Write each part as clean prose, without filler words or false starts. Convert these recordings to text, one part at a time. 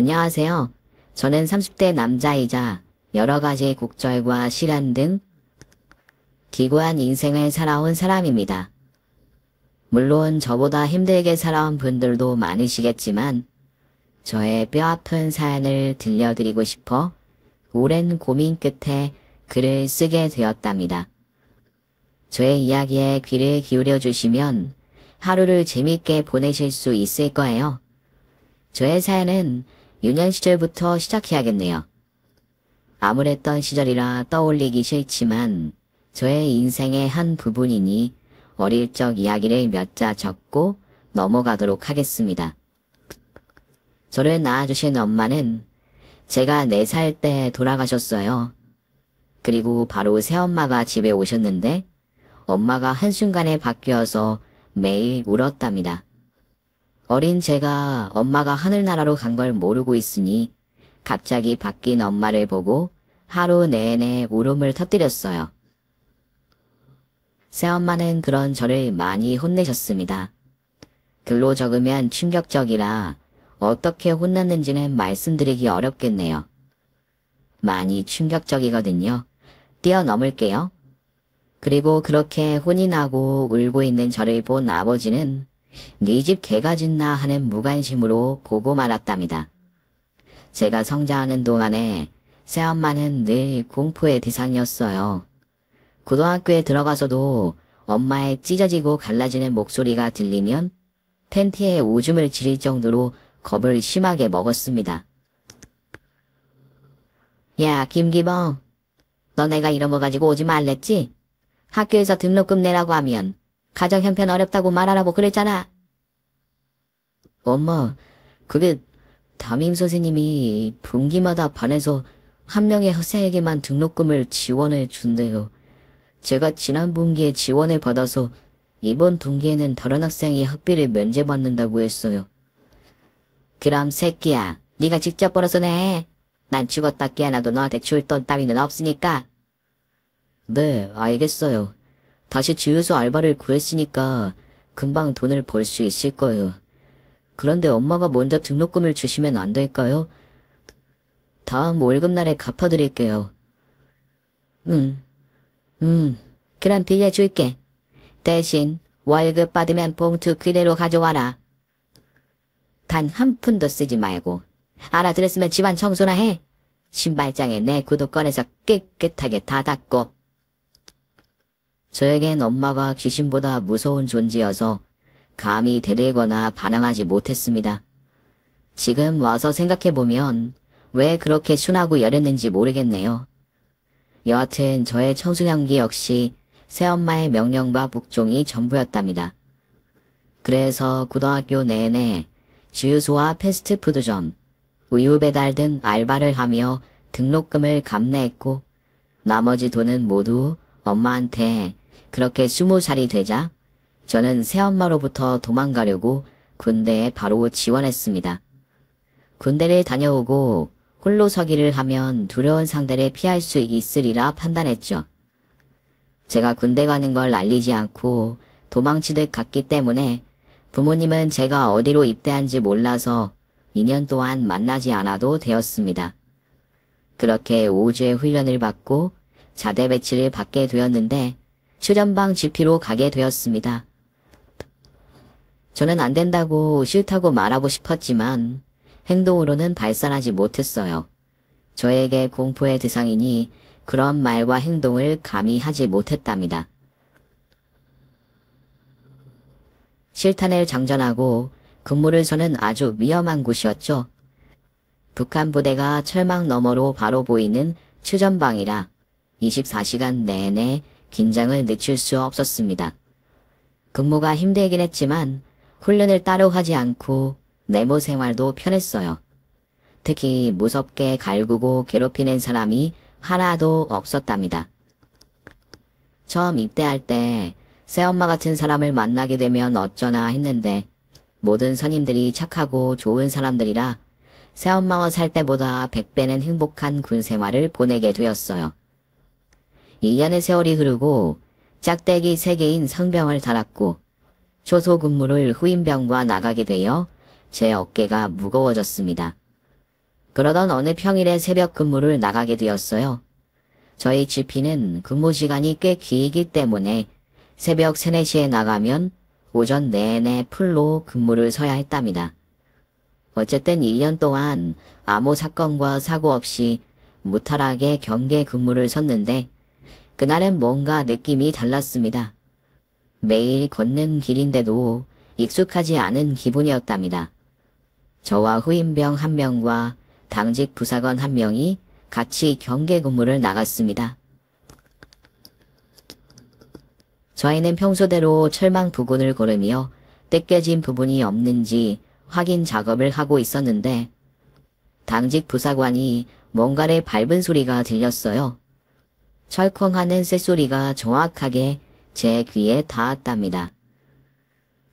안녕하세요. 저는 30대 남자이자 여러 가지 곡절과 시련 등 기구한 인생을 살아온 사람입니다. 물론 저보다 힘들게 살아온 분들도 많으시겠지만 저의 뼈아픈 사연을 들려드리고 싶어 오랜 고민 끝에 글을 쓰게 되었답니다. 저의 이야기에 귀를 기울여 주시면 하루를 재밌게 보내실 수 있을 거예요. 저의 사연은 유년 시절부터 시작해야겠네요. 암울했던 시절이라 떠올리기 싫지만 저의 인생의 한 부분이니 어릴 적 이야기를 몇 자 적고 넘어가도록 하겠습니다. 저를 낳아주신 엄마는 제가 4살 때 돌아가셨어요. 그리고 바로 새엄마가 집에 오셨는데 엄마가 한순간에 바뀌어서 매일 울었답니다. 어린 제가 엄마가 하늘나라로 간 걸 모르고 있으니 갑자기 바뀐 엄마를 보고 하루 내내 울음을 터뜨렸어요. 새엄마는 그런 저를 많이 혼내셨습니다. 글로 적으면 충격적이라 어떻게 혼났는지는 말씀드리기 어렵겠네요. 많이 충격적이거든요. 뛰어넘을게요. 그리고 그렇게 혼이 나고 울고 있는 저를 본 아버지는 네 집 개가 짖나 하는 무관심으로 보고 말았답니다. 제가 성장하는 동안에 새엄마는 늘 공포의 대상이었어요. 고등학교에 들어가서도 엄마의 찢어지고 갈라지는 목소리가 들리면 팬티에 오줌을 지릴 정도로 겁을 심하게 먹었습니다. 야, 김기범. 너 내가 이런 거 가지고 오지 말랬지? 학교에서 등록금 내라고 하면 가정 형편 어렵다고 말하라고 그랬잖아. 엄마, 그게 담임 선생님이 분기마다 반에서 한 명의 학생에게만 등록금을 지원해 준대요. 제가 지난 분기에 지원을 받아서 이번 분기에는 다른 학생이 학비를 면제받는다고 했어요. 그럼 새끼야, 네가 직접 벌어서 내. 난 죽었다 깨어나도 너한테 줄 돈 따위는 없으니까. 네, 알겠어요. 다시 주유소 알바를 구했으니까 금방 돈을 벌 수 있을 거예요. 그런데 엄마가 먼저 등록금을 주시면 안 될까요? 다음 월급날에 갚아드릴게요. 그럼 빌려줄게. 대신 월급 받으면 봉투 그대로 가져와라. 단 한 푼도 쓰지 말고. 알아들었으면 집안 청소나 해. 신발장에 내 구두 꺼내서 깨끗하게 다 닦고. 저에겐 엄마가 귀신보다 무서운 존재여서 감히 대들거나 반항하지 못했습니다. 지금 와서 생각해보면 왜 그렇게 순하고 여렸는지 모르겠네요. 여하튼 저의 청소년기 역시 새엄마의 명령과 복종이 전부였답니다. 그래서 고등학교 내내 주유소와 패스트푸드점, 우유 배달 등 알바를 하며 등록금을 감내했고 나머지 돈은 모두 엄마한테. 그렇게 20살이 되자 저는 새엄마로부터 도망가려고 군대에 바로 지원했습니다. 군대를 다녀오고 홀로 서기를 하면 두려운 상대를 피할 수 있으리라 판단했죠. 제가 군대 가는 걸 알리지 않고 도망치듯 갔기 때문에 부모님은 제가 어디로 입대한지 몰라서 2년 동안 만나지 않아도 되었습니다. 그렇게 5주의 훈련을 받고 자대 배치를 받게 되었는데 추전방 GP로 가게 되었습니다. 저는 안 된다고 싫다고 말하고 싶었지만 행동으로는 발산하지 못했어요. 저에게 공포의 대상이니 그런 말과 행동을 감히 하지 못했답니다. 실탄을 장전하고 근무를 서는 아주 위험한 곳이었죠. 북한 부대가 철망 너머로 바로 보이는 추전방이라 24시간 내내 긴장을 늦출 수 없었습니다. 근무가 힘들긴 했지만 훈련을 따로 하지 않고 내모 생활도 편했어요. 특히 무섭게 갈구고 괴롭히는 사람이 하나도 없었답니다. 처음 입대할 때 새엄마 같은 사람을 만나게 되면 어쩌나 했는데 모든 선임들이 착하고 좋은 사람들이라 새엄마와 살 때보다 100배는 행복한 군 생활을 보내게 되었어요. 2년의 세월이 흐르고 짝대기 3개인 상병을 달았고 초소 근무를 후임병과 나가게 되어 제 어깨가 무거워졌습니다. 그러던 어느 평일에 새벽 근무를 나가게 되었어요. 저희 GP는 근무 시간이 꽤 길기 때문에 새벽 3, 4시에 나가면 오전 내내 풀로 근무를 서야 했답니다. 어쨌든 1년 동안 아무 사건과 사고 없이 무탈하게 경계 근무를 섰는데 그날은 뭔가 느낌이 달랐습니다. 매일 걷는 길인데도 익숙하지 않은 기분이었답니다. 저와 후임병 1명과 당직 부사관 1명이 같이 경계 근무를 나갔습니다. 저희는 평소대로 철망 부근을 걸으며 떼껴진 부분이 없는지 확인 작업을 하고 있었는데 당직 부사관이 뭔가를 밟은 소리가 들렸어요. 철컹하는 쇳소리가 정확하게 제 귀에 닿았답니다.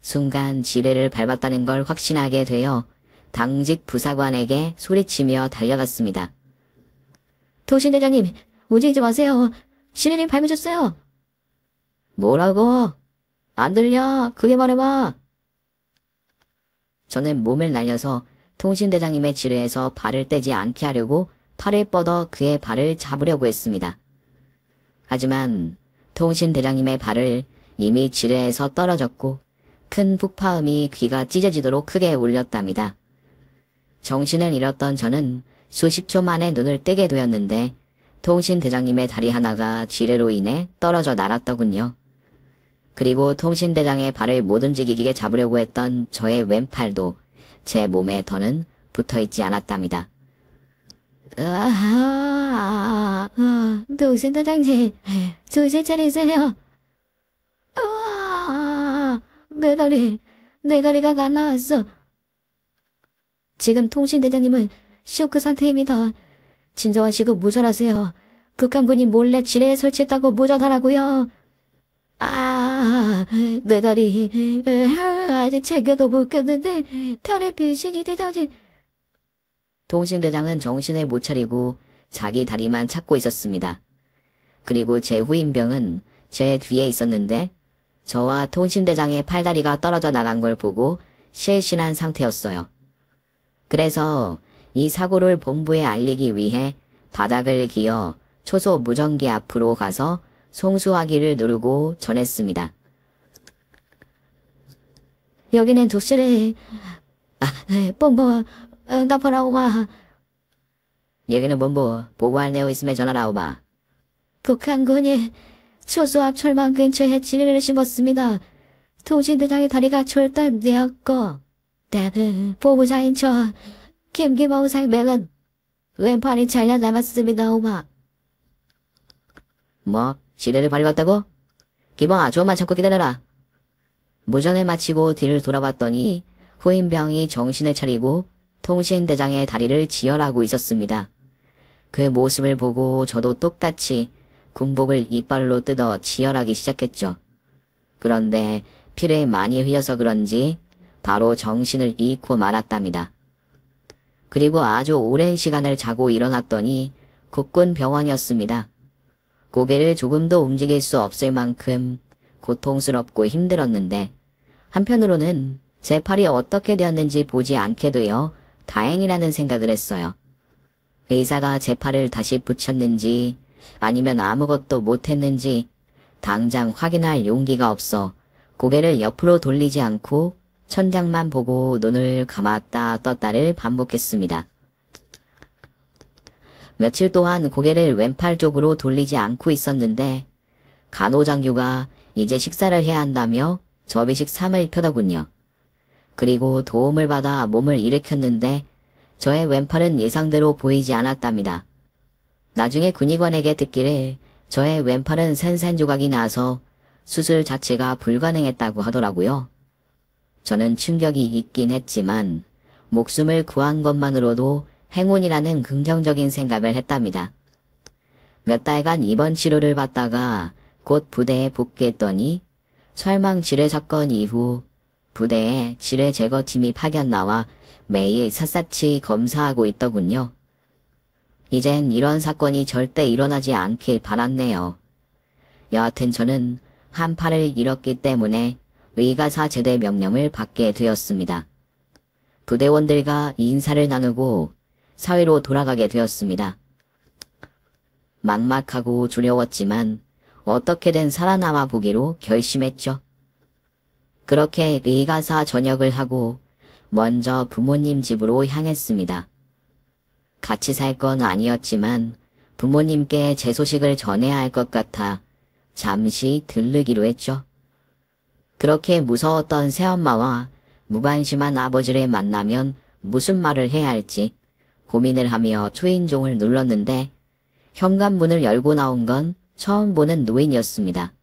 순간 지뢰를 밟았다는 걸 확신하게 되어 당직 부사관에게 소리치며 달려갔습니다. 통신대장님, 움직이지 마세요. 지뢰를 밟으셨어요. 뭐라고? 안 들려. 크게 말해봐. 저는 몸을 날려서 통신대장님의 지뢰에서 발을 떼지 않게 하려고 팔을 뻗어 그의 발을 잡으려고 했습니다. 하지만 통신대장님의 발을 이미 지뢰에서 떨어졌고 큰 폭파음이 귀가 찢어지도록 크게 울렸답니다. 정신을 잃었던 저는 수십 초 만에 눈을 뜨게 되었는데 통신대장님의 다리 하나가 지뢰로 인해 떨어져 날았더군요. 그리고 통신대장의 발을 못 움직이게 잡으려고 했던 저의 왼팔도 제 몸에 더는 붙어있지 않았답니다. 통신대장님, 정신 차리세요. 내 다리가 날라왔어. 지금 통신대장님은 쇼크 상태입니다. 진정하시고 무전하세요. 북한군이 몰래 지뢰에 설치했다고 무전하라고요. 내 다리 아직 챙겨도 못 꼈는데 털에 변신이 되다니. 통신대장은 정신을 못 차리고 자기 다리만 찾고 있었습니다. 그리고 제 후임병은 제 뒤에 있었는데 저와 통신대장의 팔다리가 떨어져 나간 걸 보고 실신한 상태였어요. 그래서 이 사고를 본부에 알리기 위해 바닥을 기어 초소 무전기 앞으로 가서 송수화기를 누르고 전했습니다. 여기는 독실해. 본부 응답하라 오바. 여기는 본부 보고할 내용 있으면 전화라 오바. 북한군이 초소 앞 철망 근처에 지뢰를 심었습니다. 통신대장의 다리가 절단되었고 나는 보부자인 저 김기봉상 맥은 왼팔이 잘려 남았습니다 오바. 뭐? 지뢰를 밟았다고? 기봉아, 조금만 참고 기다려라. 무전을 마치고 뒤를 돌아봤더니 후임병이 정신을 차리고 통신대장의 다리를 지혈하고 있었습니다. 그 모습을 보고 저도 똑같이 군복을 이빨로 뜯어 지혈하기 시작했죠. 그런데 피를 많이 흘려서 그런지 바로 정신을 잃고 말았답니다. 그리고 아주 오랜 시간을 자고 일어났더니 국군 병원이었습니다. 고개를 조금도 움직일 수 없을 만큼 고통스럽고 힘들었는데 한편으로는 제 팔이 어떻게 되었는지 보지 않게 되어 다행이라는 생각을 했어요. 의사가 제 팔을 다시 붙였는지 아니면 아무것도 못했는지 당장 확인할 용기가 없어 고개를 옆으로 돌리지 않고 천장만 보고 눈을 감았다 떴다를 반복했습니다. 며칠 동안 고개를 왼팔 쪽으로 돌리지 않고 있었는데 간호장교가 이제 식사를 해야 한다며 접이식 3을 펴더군요. 그리고 도움을 받아 몸을 일으켰는데 저의 왼팔은 예상대로 보이지 않았답니다. 나중에 군의관에게 듣기를 저의 왼팔은 산산조각이 나서 수술 자체가 불가능했다고 하더라고요. 저는 충격이 있긴 했지만 목숨을 구한 것만으로도 행운이라는 긍정적인 생각을 했답니다. 몇 달간 입원 치료를 받다가 곧 부대에 복귀했더니 철망 지뢰 사건 이후 부대에 지뢰 제거팀이 파견 나와 매일 샅샅이 검사하고 있더군요. 이젠 이런 사건이 절대 일어나지 않길 바랐네요. 여하튼 저는 한 팔을 잃었기 때문에 의가사 제대 명령을 받게 되었습니다. 부대원들과 인사를 나누고 사회로 돌아가게 되었습니다. 막막하고 두려웠지만 어떻게든 살아남아 보기로 결심했죠. 그렇게 의가사 전역을 하고 먼저 부모님 집으로 향했습니다. 같이 살 건 아니었지만 부모님께 제 소식을 전해야 할 것 같아 잠시 들르기로 했죠. 그렇게 무서웠던 새엄마와 무관심한 아버지를 만나면 무슨 말을 해야 할지 고민을 하며 초인종을 눌렀는데 현관문을 열고 나온 건 처음 보는 노인이었습니다.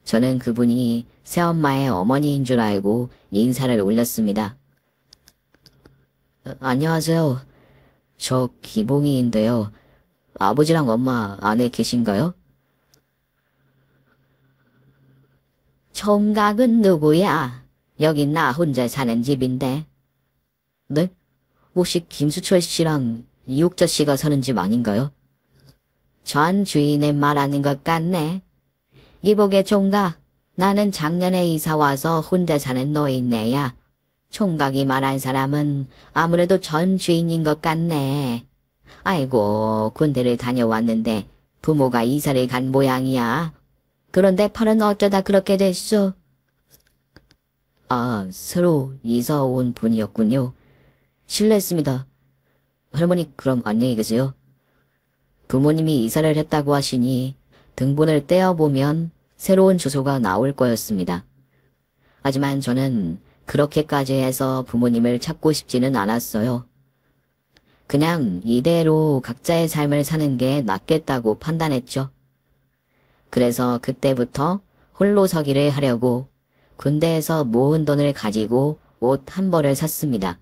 저는 그분이 새엄마의 어머니인 줄 알고 인사를 올렸습니다. 안녕하세요. 저 기봉이인데요. 아버지랑 엄마 안에 계신가요? 총각은 누구야? 여긴 나 혼자 사는 집인데. 네? 혹시 김수철 씨랑 이옥자 씨가 사는 집 아닌가요? 전 주인을 말하는 것 같네. 이복의 총각, 나는 작년에 이사 와서 혼자 사는 노인네야. 총각이 말한 사람은 아무래도 전 주인인 것 같네. 아이고, 군대를 다녀왔는데 부모가 이사를 간 모양이야. 그런데 팔은 어쩌다 그렇게 됐어? 아, 새로 이사 온 분이었군요. 실례했습니다. 할머니, 그럼 안녕히 계세요. 부모님이 이사를 했다고 하시니 등본을 떼어보면 새로운 주소가 나올 거였습니다. 하지만 저는 그렇게까지 해서 부모님을 찾고 싶지는 않았어요. 그냥 이대로 각자의 삶을 사는 게 낫겠다고 판단했죠. 그래서 그때부터 홀로 서기를 하려고 군대에서 모은 돈을 가지고 옷 한 벌을 샀습니다.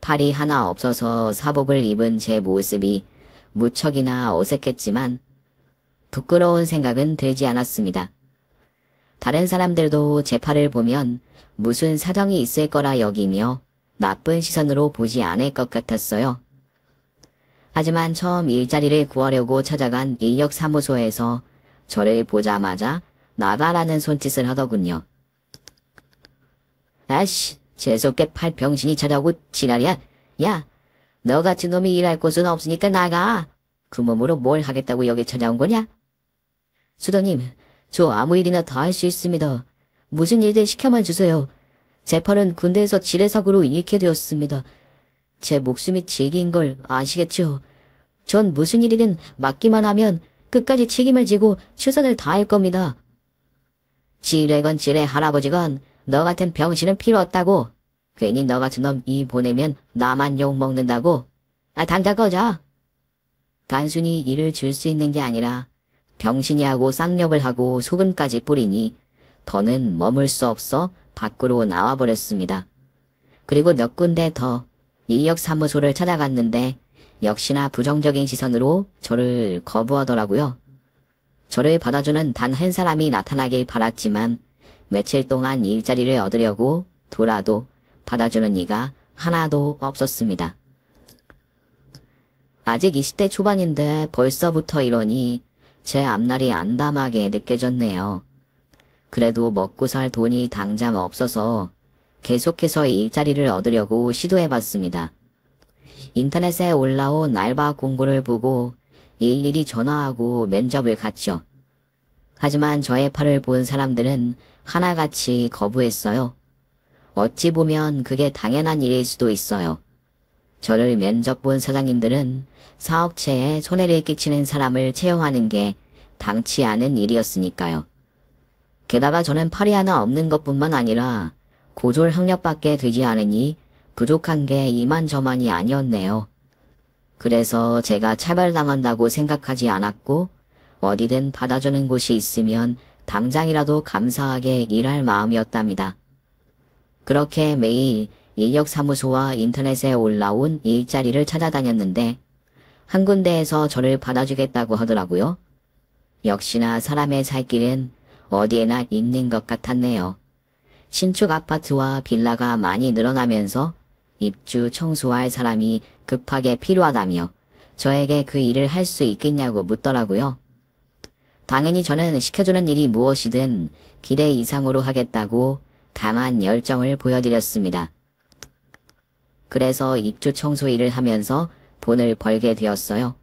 팔이 하나 없어서 사복을 입은 제 모습이 무척이나 어색했지만 부끄러운 생각은 들지 않았습니다. 다른 사람들도 제 팔을 보면 무슨 사정이 있을 거라 여기며 나쁜 시선으로 보지 않을 것 같았어요. 하지만 처음 일자리를 구하려고 찾아간 인력사무소에서 저를 보자마자 나가라는 손짓을 하더군요. 아씨, 재수없게 팔 병신이 찾아오고 지랄이야. 야, 너같은 놈이 일할 곳은 없으니까 나가. 그 몸으로 뭘 하겠다고 여기 찾아온 거냐? 수도님, 저 아무 일이나 다 할 수 있습니다. 무슨 일들 시켜만 주세요. 제 팔은 군대에서 지뢰사고로 잃게 되었습니다. 제 목숨이 질긴 걸 아시겠죠? 전 무슨 일이든 맡기만 하면 끝까지 책임을 지고 최선을 다할 겁니다. 지뢰건 지뢰 할아버지건 너 같은 병신은 필요 없다고. 괜히 너 같은 놈 이 보내면 나만 욕먹는다고. 아, 당장 꺼져. 단순히 일을 줄 수 있는 게 아니라 병신이 하고 쌍욕을 하고 소금까지 뿌리니 더는 머물 수 없어 밖으로 나와버렸습니다. 그리고 몇 군데 더 인력사무소를 찾아갔는데 역시나 부정적인 시선으로 저를 거부하더라고요. 저를 받아주는 단 한 사람이 나타나길 바랐지만 며칠 동안 일자리를 얻으려고 돌아도 받아주는 이가 하나도 없었습니다. 아직 20대 초반인데 벌써부터 이러니 제 앞날이 암담하게 느껴졌네요. 그래도 먹고 살 돈이 당장 없어서 계속해서 일자리를 얻으려고 시도해봤습니다. 인터넷에 올라온 알바 공고를 보고 일일이 전화하고 면접을 갔죠. 하지만 저의 팔을 본 사람들은 하나같이 거부했어요. 어찌 보면 그게 당연한 일일 수도 있어요. 저를 면접 본 사장님들은 사업체에 손해를 끼치는 사람을 채용하는 게 당치 않은 일이었으니까요. 게다가 저는 팔이 하나 없는 것뿐만 아니라 고졸 학력밖에 되지 않으니 부족한 게 이만저만이 아니었네요. 그래서 제가 차별당한다고 생각하지 않았고 어디든 받아주는 곳이 있으면 당장이라도 감사하게 일할 마음이었답니다. 그렇게 매일 인력사무소와 인터넷에 올라온 일자리를 찾아다녔는데 한 군데에서 저를 받아주겠다고 하더라고요. 역시나 사람의 살 길은 어디에나 있는 것 같았네요. 신축 아파트와 빌라가 많이 늘어나면서 입주 청소할 사람이 급하게 필요하다며 저에게 그 일을 할 수 있겠냐고 묻더라고요. 당연히 저는 시켜주는 일이 무엇이든 기대 이상으로 하겠다고 강한 열정을 보여드렸습니다. 그래서 입주 청소 일을 하면서 돈을 벌게 되었어요.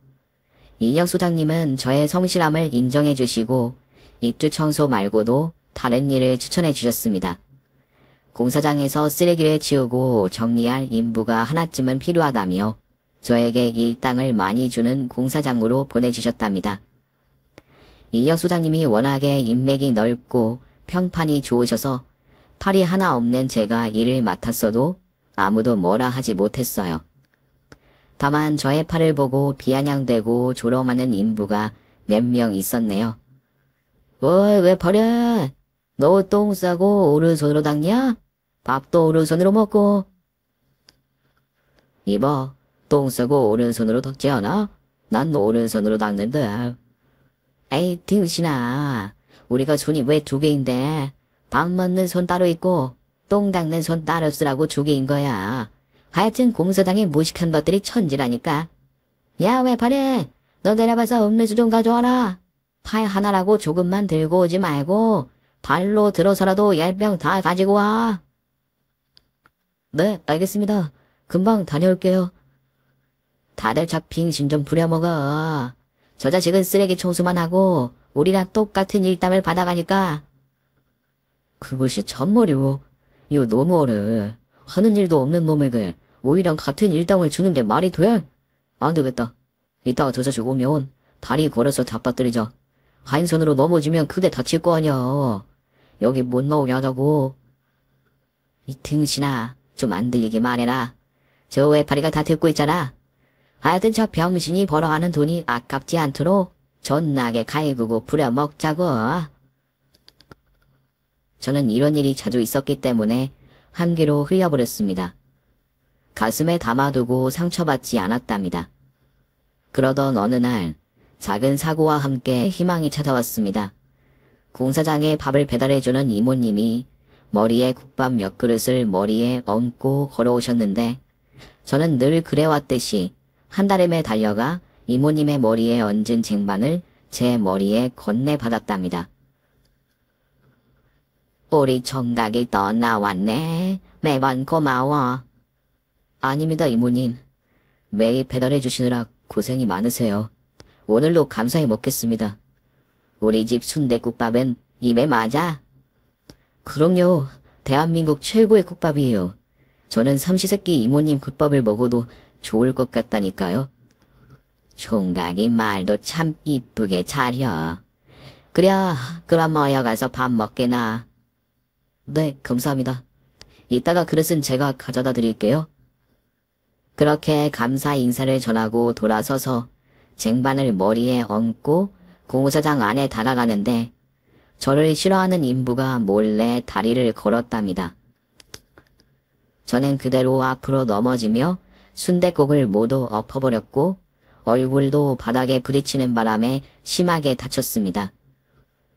이혁 소장님은 저의 성실함을 인정해 주시고 입주 청소 말고도 다른 일을 추천해 주셨습니다. 공사장에서 쓰레기를 치우고 정리할 인부가 하나쯤은 필요하다며 저에게 일당을 많이 주는 공사장으로 보내주셨답니다. 이혁 소장님이 워낙에 인맥이 넓고 평판이 좋으셔서 팔이 하나 없는 제가 일을 맡았어도 아무도 뭐라 하지 못했어요. 다만 저의 팔을 보고 비아냥대고 조롱하는 인부가 몇 명 있었네요. 왜 버려? 너 똥 싸고 오른손으로 닦냐? 밥도 오른손으로 먹고. 이봐, 똥 싸고 오른손으로 닦지 않아? 난 오른손으로 닦는데. 에이, 등신아. 우리가 손이 왜 두 개인데? 밥 먹는 손 따로 있고 똥 닦는 손 따로 쓰라고 두 개인 거야. 하여튼 공사장에 무식한 것들이 천지라니까. 야, 왜 버려? 너 내려가서 음료수 좀 가져와라. 팔 하나라고 조금만 들고 오지 말고 발로 들어서라도 10병 다 가지고 와. 네, 알겠습니다. 금방 다녀올게요. 다들 저 빙신 좀 부려먹어. 저 자식은 쓰레기 청소만 하고 우리랑 똑같은 일당을 받아가니까. 그것이 참말이오. 이거 너무 어려. 하는 일도 없는 놈에게 우리랑 같은 일당을 주는 게 말이 돼? 안 되겠다. 이따가 저 자식 오면 다리 걸어서 잡아뜨리자. 한 손으로 넘어지면 그대 다칠 거 아니야. 여기 못 나오게 하자고. 이 등신아, 좀 안 들리게 말해라. 저 외파리가 다 듣고 있잖아. 하여튼 저 병신이 벌어가는 돈이 아깝지 않도록 존나게 갈구고 부려먹자고. 저는 이런 일이 자주 있었기 때문에 한 귀로 흘려버렸습니다. 가슴에 담아두고 상처받지 않았답니다. 그러던 어느 날 작은 사고와 함께 희망이 찾아왔습니다. 공사장에 밥을 배달해주는 이모님이 머리에 국밥 몇 그릇을 머리에 얹고 걸어오셨는데 저는 늘 그래왔듯이 한달음에 달려가 이모님의 머리에 얹은 쟁반을 제 머리에 건네받았답니다. 우리 총각이 떠나왔네. 매번 고마워. 아닙니다, 이모님. 매일 배달해 주시느라 고생이 많으세요. 오늘도 감사히 먹겠습니다. 우리 집 순댓국밥은 입에 맞아? 그럼요. 대한민국 최고의 국밥이에요. 저는 삼시세끼 이모님 국밥을 먹어도 좋을 것 같다니까요. 총각이 말도 참 이쁘게 차려. 그래, 그럼 모여가서 밥 먹게나. 네, 감사합니다. 이따가 그릇은 제가 가져다 드릴게요. 그렇게 감사 인사를 전하고 돌아서서 쟁반을 머리에 얹고 공사장 안에 다가가는데 저를 싫어하는 인부가 몰래 다리를 걸었답니다. 저는 그대로 앞으로 넘어지며 순댓국을 모두 엎어버렸고 얼굴도 바닥에 부딪히는 바람에 심하게 다쳤습니다.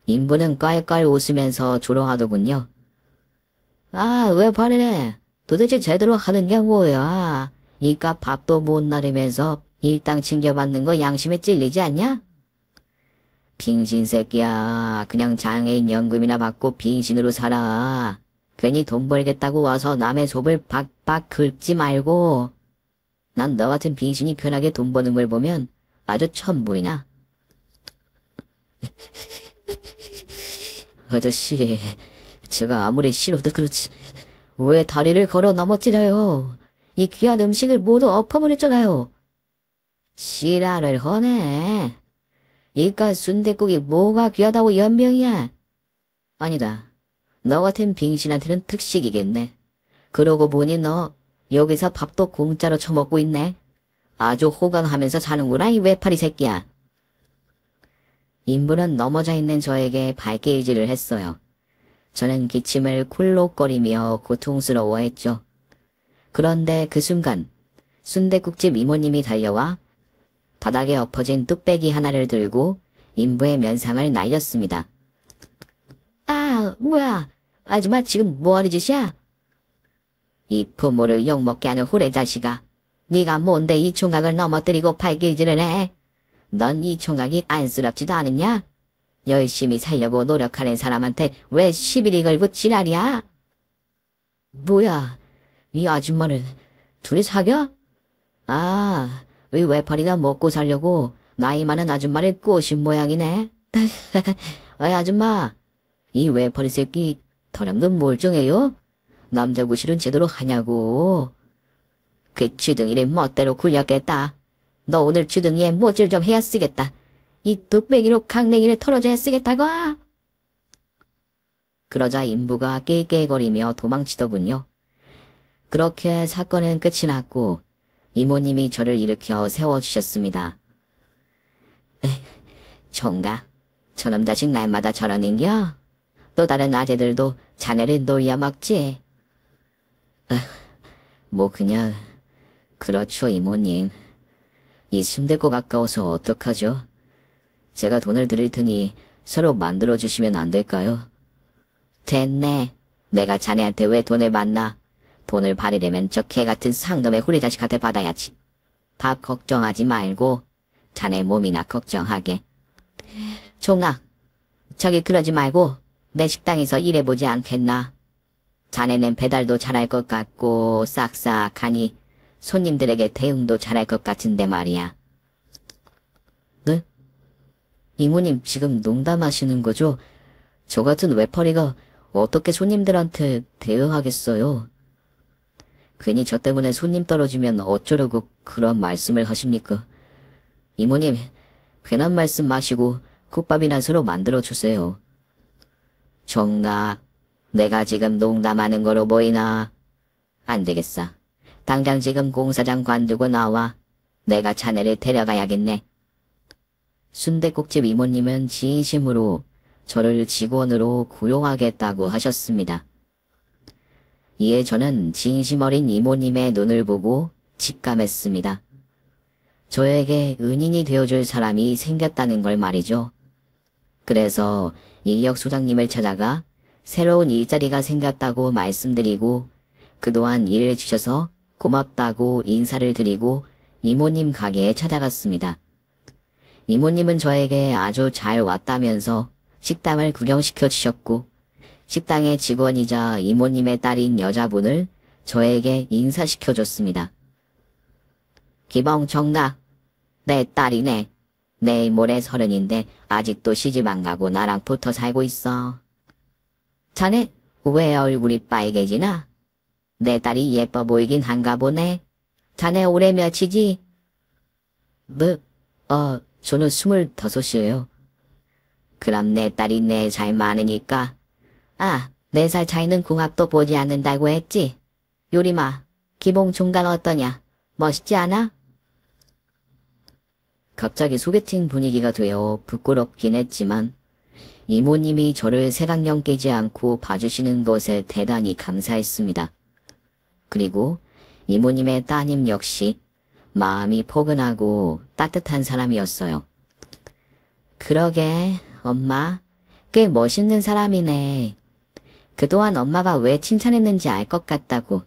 인부는 깔깔 웃으면서 조롱하더군요. 아, 왜 화를 도대체 제대로 하는 게 뭐야? 이깟 밥도 못 나르면서 일당 챙겨받는 거 양심에 찔리지 않냐? 빙신 새끼야. 그냥 장애인 연금이나 받고 빙신으로 살아. 괜히 돈 벌겠다고 와서 남의 속을 박박 긁지 말고. 난 너 같은 빙신이 편하게 돈 버는 걸 보면 아주 천보이나. 아저씨, 제가 아무리 싫어도 그렇지 왜 다리를 걸어 넘어뜨려요? 이 귀한 음식을 모두 엎어버렸잖아요. 실화를 허네. 이깟 순댓국이 뭐가 귀하다고 연병이야. 아니다. 너 같은 빙신한테는 특식이겠네. 그러고 보니 너 여기서 밥도 공짜로 처먹고 있네. 아주 호강하면서 사는구나, 이 외파리 새끼야. 인부는 넘어져 있는 저에게 발길질을 했어요. 저는 기침을 쿨록거리며 고통스러워했죠. 그런데 그 순간 순댓국집 이모님이 달려와 바닥에 엎어진 뚝배기 하나를 들고 인부의 면상을 날렸습니다. 아, 뭐야. 아줌마 지금 뭐하는 짓이야? 이 부모를 욕먹게 하는 후레자식아. 네가 뭔데 이 총각을 넘어뜨리고 발길질을 해? 넌 이 총각이 안쓰럽지도 않느냐? 열심히 살려고 노력하는 사람한테 왜 시비를 걸고 지랄이야? 뭐야, 이 아줌마는 둘이 사겨? 아, 이 외파리가 먹고 살려고 나이 많은 아줌마를 꼬신 모양이네. 어이 아줌마, 이 외파리 새끼 털없는 멀쩡해요? 남자 구실은 제대로 하냐고. 그 주둥이를 멋대로 굴렸겠다. 너 오늘 주둥이에 못질 좀 해야 쓰겠다. 이 뚝배기로 강냉이를 털어줘야 쓰겠다고. 그러자 인부가 낄낄거리며 도망치더군요. 그렇게 사건은 끝이 났고 이모님이 저를 일으켜 세워주셨습니다. 총각, 저놈 자식 날마다 저러는겨? 또 다른 아재들도 자네를 놀려먹지? 뭐 그냥 그렇죠 이모님. 이 순댓국 아까워서 어떡하죠? 제가 돈을 드릴 테니 서로 만들어주시면 안 될까요? 됐네. 내가 자네한테 왜 돈을 받나? 돈을 받으려면 저 개같은 상놈의 후리자식한테 받아야지. 밥 걱정하지 말고 자네 몸이나 걱정하게. 종아, 저기 그러지 말고 내 식당에서 일해보지 않겠나? 자네는 배달도 잘할 것 같고 싹싹하니 손님들에게 대응도 잘할 것 같은데 말이야. 네? 이모님 지금 농담하시는 거죠? 저 같은 외파리가 어떻게 손님들한테 대응하겠어요? 괜히 저 때문에 손님 떨어지면 어쩌려고 그런 말씀을 하십니까? 이모님, 괜한 말씀 마시고 국밥이나 서로 만들어주세요. 종각, 내가 지금 농담하는 거로 보이나? 안 되겠어. 당장 지금 공사장 관두고 나와. 내가 자네를 데려가야겠네. 순댓국집 이모님은 진심으로 저를 직원으로 고용하겠다고 하셨습니다. 이에 저는 진심 어린 이모님의 눈을 보고 직감했습니다. 저에게 은인이 되어줄 사람이 생겼다는 걸 말이죠. 그래서 이역 소장님을 찾아가 새로운 일자리가 생겼다고 말씀드리고 그동안 일을 주셔서 고맙다고 인사를 드리고 이모님 가게에 찾아갔습니다. 이모님은 저에게 아주 잘 왔다면서 식당을 구경시켜 주셨고 식당의 직원이자 이모님의 딸인 여자분을 저에게 인사시켜 줬습니다. 기봉청각, 내 딸이네. 내일 모레 30인데 아직도 시집 안 가고 나랑 붙어 살고 있어. 자네 왜 얼굴이 빨개지나? 내 딸이 예뻐 보이긴 한가 보네. 자네 올해 몇이지? 저는 25이에요. 그럼 내 딸이 4살 많으니까. 아, 4살 차이는 궁합도 보지 않는다고 했지? 요리마, 기봉총각 어떠냐? 멋있지 않아? 갑자기 소개팅 분위기가 되어 부끄럽긴 했지만 이모님이 저를 색안경 끼지 않고 봐주시는 것에 대단히 감사했습니다. 그리고 이모님의 따님 역시 마음이 포근하고 따뜻한 사람이었어요. 그러게, 엄마, 꽤 멋있는 사람이네. 그동안 엄마가 왜 칭찬했는지 알 것 같다고.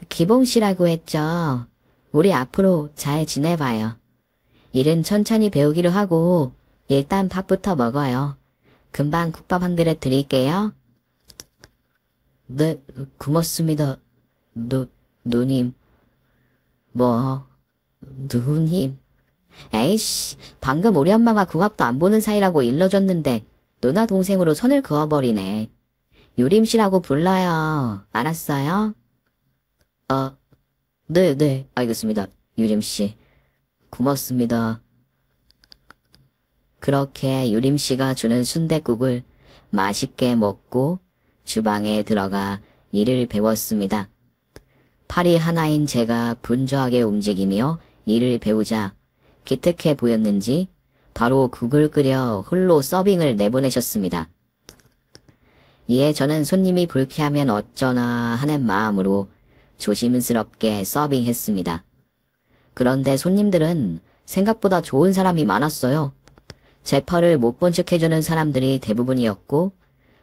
기봉씨라고 했죠. 우리 앞으로 잘 지내봐요. 일은 천천히 배우기로 하고 일단 밥부터 먹어요. 금방 국밥 한 그릇 드릴게요. 네, 고맙습니다. 누님. 뭐, 누님. 에이씨, 방금 우리 엄마가 궁합도 안 보는 사이라고 일러줬는데 누나 동생으로 선을 그어버리네. 유림씨라고 불러요. 알았어요? 네, 알겠습니다. 유림씨. 고맙습니다. 그렇게 유림씨가 주는 순댓국을 맛있게 먹고 주방에 들어가 일을 배웠습니다. 팔이 하나인 제가 분주하게 움직이며 일을 배우자 기특해 보였는지 바로 국을 끓여 홀로 서빙을 내보내셨습니다. 이에 저는 손님이 불쾌하면 어쩌나 하는 마음으로 조심스럽게 서빙했습니다. 그런데 손님들은 생각보다 좋은 사람이 많았어요. 제 팔을 못 본 척 해주는 사람들이 대부분이었고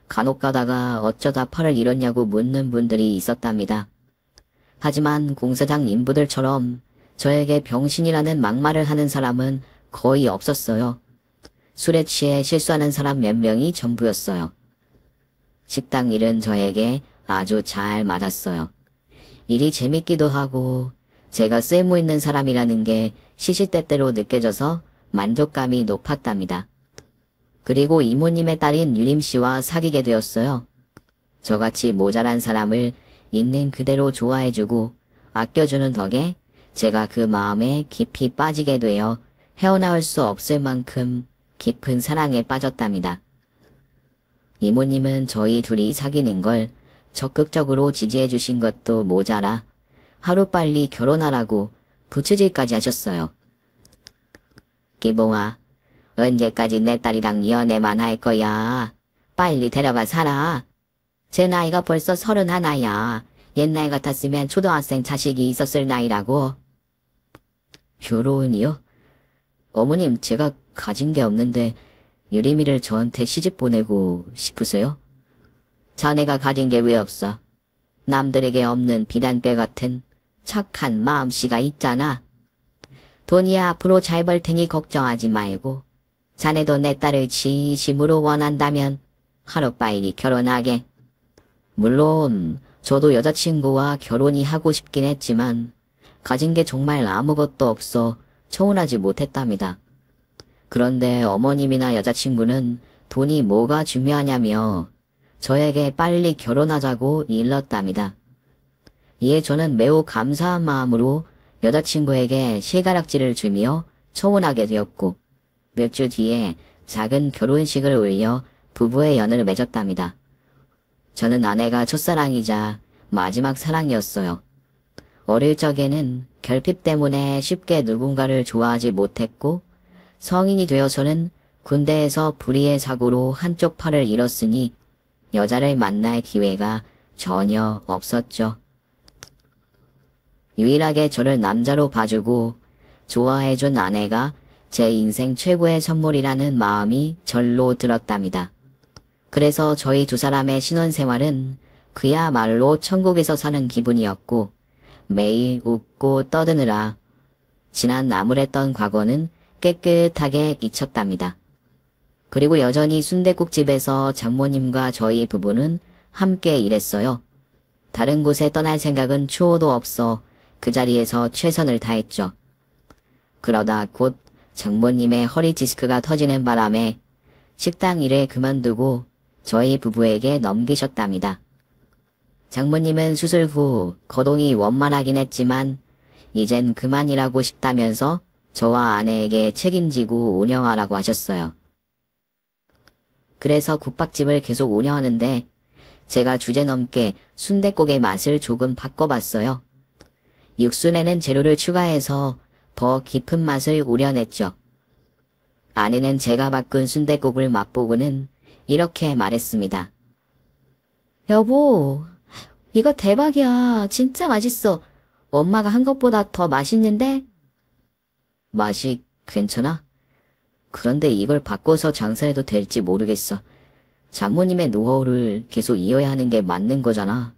간혹 가다가 어쩌다 팔을 잃었냐고 묻는 분들이 있었답니다. 하지만 공사장 인부들처럼 저에게 병신이라는 막말을 하는 사람은 거의 없었어요. 술에 취해 실수하는 사람 몇 명이 전부였어요. 식당 일은 저에게 아주 잘 맞았어요. 일이 재밌기도 하고 제가 쓸모 있는 사람이라는 게 시시때때로 느껴져서 만족감이 높았답니다. 그리고 이모님의 딸인 유림씨와 사귀게 되었어요. 저같이 모자란 사람을 있는 그대로 좋아해주고 아껴주는 덕에 제가 그 마음에 깊이 빠지게 되어 헤어나올 수 없을 만큼 깊은 사랑에 빠졌답니다. 이모님은 저희 둘이 사귀는 걸 적극적으로 지지해 주신 것도 모자라 하루빨리 결혼하라고 부추질까지 하셨어요. 기봉아, 언제까지 내 딸이랑 연애만 할 거야? 빨리 데려가 살아. 제 나이가 벌써 31야. 옛날 같았으면 초등학생 자식이 있었을 나이라고. 결혼이요? 어머님, 제가 가진 게 없는데 유림이를 저한테 시집 보내고 싶으세요? 자네가 가진 게 왜 없어? 남들에게 없는 비단뼈 같은 착한 마음씨가 있잖아. 돈이야 앞으로 잘 벌 테니 걱정하지 말고 자네도 내 딸을 진심으로 원한다면 하루빨리 결혼하게. 물론 저도 여자친구와 결혼이 하고 싶긴 했지만 가진 게 정말 아무것도 없어 초혼하지 못했답니다. 그런데 어머님이나 여자친구는 돈이 뭐가 중요하냐며 저에게 빨리 결혼하자고 일렀답니다. 이에 저는 매우 감사한 마음으로 여자친구에게 실가락지를 주며 초혼하게 되었고 몇 주 뒤에 작은 결혼식을 올려 부부의 연을 맺었답니다. 저는 아내가 첫사랑이자 마지막 사랑이었어요. 어릴 적에는 결핍 때문에 쉽게 누군가를 좋아하지 못했고 성인이 되어서는 군대에서 불의의 사고로 한쪽 팔을 잃었으니 여자를 만날 기회가 전혀 없었죠. 유일하게 저를 남자로 봐주고 좋아해준 아내가 제 인생 최고의 선물이라는 마음이 절로 들었답니다. 그래서 저희 두 사람의 신혼생활은 그야말로 천국에서 사는 기분이었고 매일 웃고 떠드느라 지난 나물했던 과거는 깨끗하게 잊혔답니다. 그리고 여전히 순댓국집에서 장모님과 저희 부부는 함께 일했어요. 다른 곳에 떠날 생각은 추호도 없어 그 자리에서 최선을 다했죠. 그러다 곧 장모님의 허리 디스크가 터지는 바람에 식당 일을 그만두고 저희 부부에게 넘기셨답니다. 장모님은 수술 후 거동이 원만하긴 했지만 이젠 그만이라고 싶다면서 저와 아내에게 책임지고 운영하라고 하셨어요. 그래서 국밥집을 계속 운영하는데 제가 주제넘게 순댓국의 맛을 조금 바꿔봤어요. 육순에는 재료를 추가해서 더 깊은 맛을 우려냈죠. 아내는 제가 바꾼 순댓국을 맛보고는 이렇게 말했습니다. 여보, 이거 대박이야. 진짜 맛있어. 엄마가 한 것보다 더 맛있는데? 맛이 괜찮아? 그런데 이걸 바꿔서 장사해도 될지 모르겠어. 장모님의 노하우를 계속 이어야 하는 게 맞는 거잖아.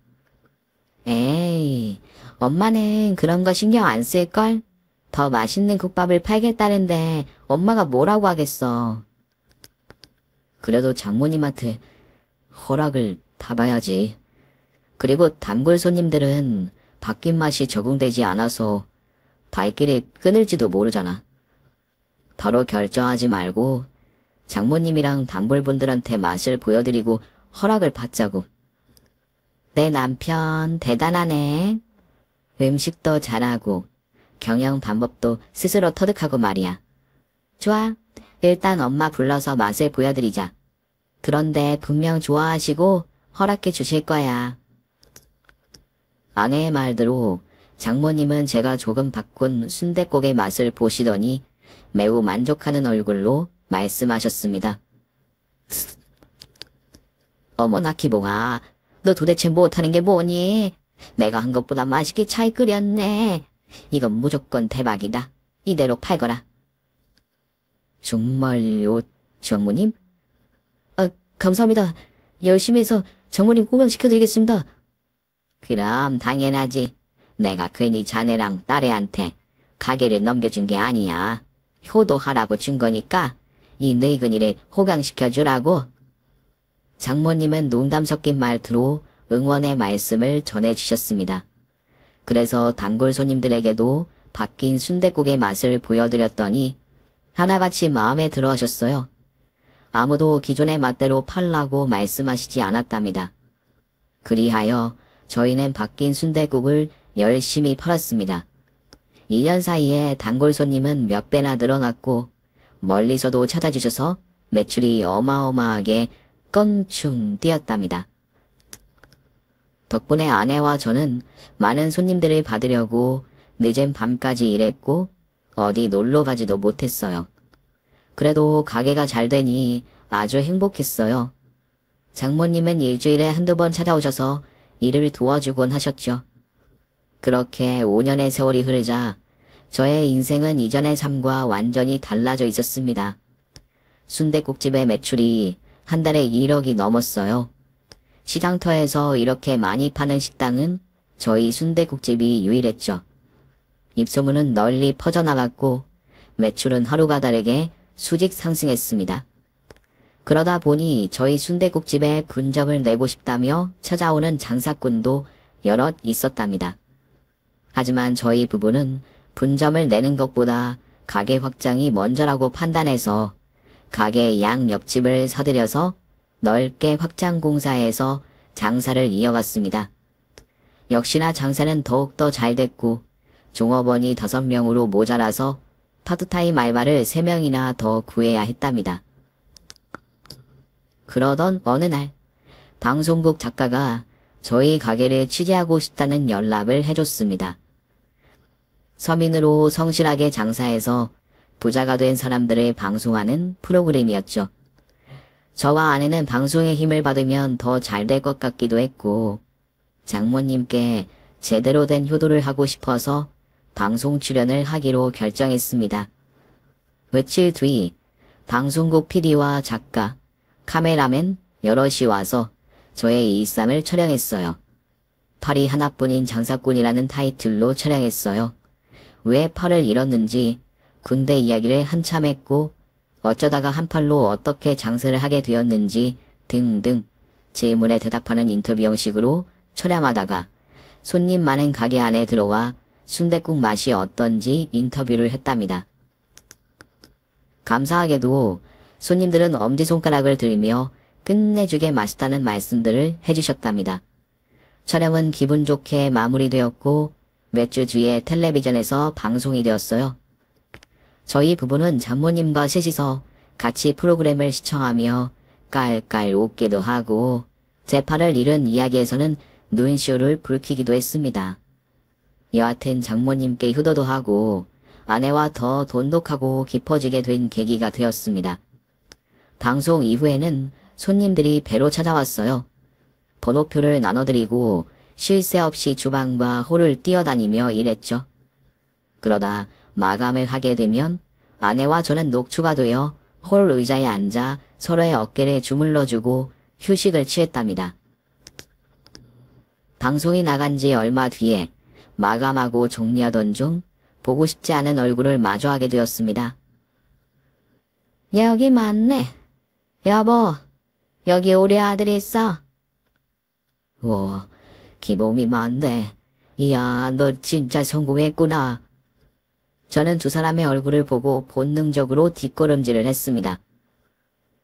에이, 엄마는 그런 거 신경 안 쓸걸? 더 맛있는 국밥을 팔겠다는데 엄마가 뭐라고 하겠어. 그래도 장모님한테 허락을 받아야지. 그리고 단골 손님들은 바뀐 맛이 적응되지 않아서 발길이 끊을지도 모르잖아. 바로 결정하지 말고 장모님이랑 단골분들한테 맛을 보여드리고 허락을 받자고. 내 남편 대단하네. 음식도 잘하고 경영 방법도 스스로 터득하고 말이야. 좋아. 일단 엄마 불러서 맛을 보여드리자. 그런데 분명 좋아하시고 허락해 주실 거야. 아내의 말대로 장모님은 제가 조금 바꾼 순댓국의 맛을 보시더니 매우 만족하는 얼굴로 말씀하셨습니다. 어머나 기봉아, 너 도대체 못하는 게 뭐니? 내가 한 것보다 맛있게 잘 끓였네. 이건 무조건 대박이다. 이대로 팔거라. 정말요, 장모님? 감사합니다. 열심히 해서 장모님 구경시켜드리겠습니다. 그럼 당연하지. 내가 괜히 자네랑 딸애한테 가게를 넘겨준 게 아니야. 효도하라고 준 거니까 이 늙은이를 호강시켜주라고. 장모님은 농담 섞인 말투로 응원의 말씀을 전해주셨습니다. 그래서 단골 손님들에게도 바뀐 순댓국의 맛을 보여드렸더니 하나같이 마음에 들어 하셨어요. 아무도 기존의 맛대로 팔라고 말씀하시지 않았답니다. 그리하여 저희는 바뀐 순댓국을 열심히 팔았습니다. 1년 사이에 단골 손님은 몇 배나 늘어났고 멀리서도 찾아주셔서 매출이 어마어마하게 껑충 뛰었답니다. 덕분에 아내와 저는 많은 손님들을 받으려고 늦은 밤까지 일했고 어디 놀러 가지도 못했어요. 그래도 가게가 잘 되니 아주 행복했어요. 장모님은 일주일에 한두 번 찾아오셔서 일을 도와주곤 하셨죠. 그렇게 5년의 세월이 흐르자 저의 인생은 이전의 삶과 완전히 달라져 있었습니다. 순댓국집의 매출이 한 달에 1억이 넘었어요. 시장터에서 이렇게 많이 파는 식당은 저희 순댓국집이 유일했죠. 입소문은 널리 퍼져나갔고 매출은 하루가 다르게 수직 상승했습니다. 그러다 보니 저희 순댓국집에 분점을 내고 싶다며 찾아오는 장사꾼도 여럿 있었답니다. 하지만 저희 부부는 분점을 내는 것보다 가게 확장이 먼저라고 판단해서 가게 양 옆집을 사들여서 넓게 확장 공사해서 장사를 이어갔습니다. 역시나 장사는 더욱더 잘 됐고 종업원이 5명으로 모자라서 파트타임 알바를 3명이나 더 구해야 했답니다. 그러던 어느 날 방송국 작가가 저희 가게를 취재하고 싶다는 연락을 해줬습니다. 서민으로 성실하게 장사해서 부자가 된 사람들을 방송하는 프로그램이었죠. 저와 아내는 방송의 힘을 받으면 더 잘 될 것 같기도 했고 장모님께 제대로 된 효도를 하고 싶어서 방송 출연을 하기로 결정했습니다. 며칠 뒤 방송국 PD와 작가, 카메라맨 여럿이 와서 저의 일상을 촬영했어요. 팔이 하나뿐인 장사꾼이라는 타이틀로 촬영했어요. 왜 팔을 잃었는지 군대 이야기를 한참 했고 어쩌다가 한 팔로 어떻게 장사를 하게 되었는지 등등 질문에 대답하는 인터뷰 형식으로 촬영하다가 손님 많은 가게 안에 들어와 순댓국 맛이 어떤지 인터뷰를 했답니다. 감사하게도 손님들은 엄지손가락을 들며 끝내주게 맛있다는 말씀들을 해주셨답니다. 촬영은 기분 좋게 마무리되었고 몇 주 뒤에 텔레비전에서 방송이 되었어요. 저희 부부는 장모님과 셋이서 같이 프로그램을 시청하며 깔깔 웃기도 하고 제 팔을 잃은 이야기에서는 눈시울을 붉히기도 했습니다. 여하튼 장모님께 효도도 하고 아내와 더 돈독하고 깊어지게 된 계기가 되었습니다. 방송 이후에는 손님들이 배로 찾아왔어요. 번호표를 나눠드리고 쉴 새 없이 주방과 홀을 뛰어다니며 일했죠. 그러다 마감을 하게 되면 아내와 저는 녹초가 되어 홀 의자에 앉아 서로의 어깨를 주물러주고 휴식을 취했답니다. 방송이 나간 지 얼마 뒤에 마감하고 정리하던 중 보고 싶지 않은 얼굴을 마주하게 되었습니다. 여기 맞네. 여보, 여기 우리 아들 있어. 오, 기범이 많네. 이야, 너 진짜 성공했구나. 저는 두 사람의 얼굴을 보고 본능적으로 뒷걸음질을 했습니다.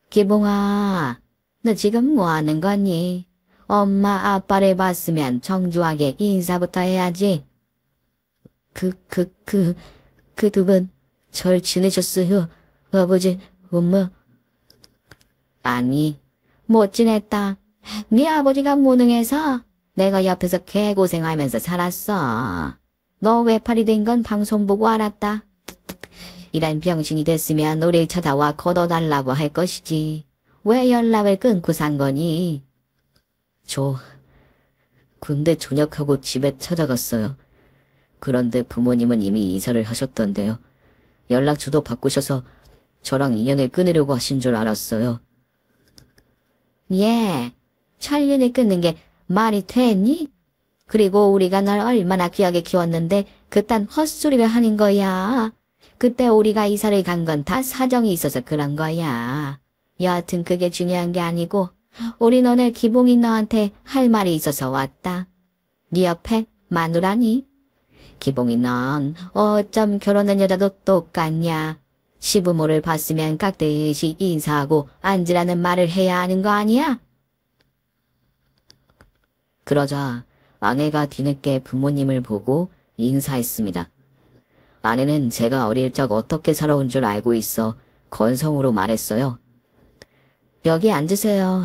기봉아, 너 지금 뭐 하는 거니? 엄마 아빠를 봤으면 정중하게 인사부터 해야지. 그 두 분 절 지내셨어요? 아버지, 엄마? 아니, 못 지냈다. 네 아버지가 무능해서 내가 옆에서 개고생하면서 살았어. 너 외팔이 된 건 방송 보고 알았다. 이런 병신이 됐으면 우릴 찾아와 걷어달라고 할 것이지. 왜 연락을 끊고 산 거니? 저 군대 전역하고 집에 찾아갔어요. 그런데 부모님은 이미 이사를 하셨던데요. 연락처도 바꾸셔서 저랑 인연을 끊으려고 하신 줄 알았어요. 예, 촬연을 끊는 게 말이 되니? 그리고 우리가 널 얼마나 귀하게 키웠는데 그딴 헛소리를 하는 거야. 그때 우리가 이사를 간 건 다 사정이 있어서 그런 거야. 여하튼 그게 중요한 게 아니고 우린 오늘 기봉이 너한테 할 말이 있어서 왔다. 네 옆에 마누라니? 기봉이 넌 어쩜 결혼한 여자도 똑같냐? 시부모를 봤으면 깍듯이 인사하고 앉으라는 말을 해야 하는 거 아니야? 그러자 아내가 뒤늦게 부모님을 보고 인사했습니다. 아내는 제가 어릴 적 어떻게 살아온 줄 알고 있어 건성으로 말했어요. 여기 앉으세요.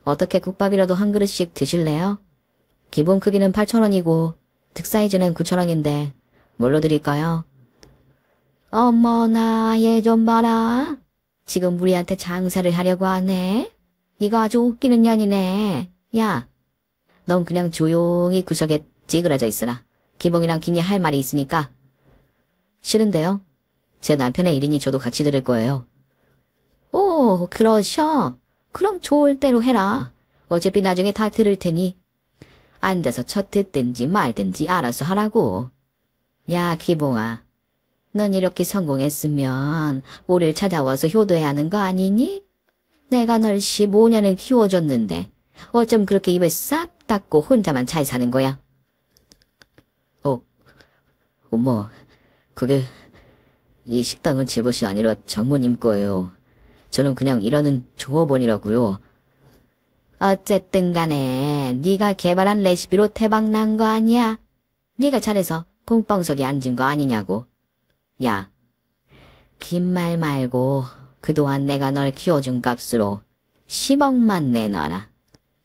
어떻게 국밥이라도 한 그릇씩 드실래요? 기본 크기는 8,000원이고 특사이즈는 9,000원인데 뭘로 드릴까요? 어머나 얘 좀 봐라. 지금 우리한테 장사를 하려고 하네. 이거 아주 웃기는 년이네. 야, 넌 그냥 조용히 구석에 찌그러져 있으라. 기봉이랑 긴이 할 말이 있으니까. 싫은데요? 제 남편의 일이니 저도 같이 들을 거예요. 오, 그러셔. 그럼 좋을 대로 해라. 어차피 나중에 다 들을 테니. 앉아서 첫 듣든지 말든지 알아서 하라고. 야, 기봉아. 넌 이렇게 성공했으면 우릴 찾아와서 효도해야 하는 거 아니니? 내가 널 15년을 키워줬는데 어쩜 그렇게 입을 싹 닫고 혼자만 잘 사는 거야? 어머, 그게 이 식당은 제 것이 아니라 장모님 거예요. 저는 그냥 일하는 종업원이라고요. 어쨌든 간에 네가 개발한 레시피로 대박난 거 아니야? 네가 잘해서 공방석에 앉은 거 아니냐고. 야, 긴 말 말고 그동안 내가 널 키워준 값으로 10억만 내놔라.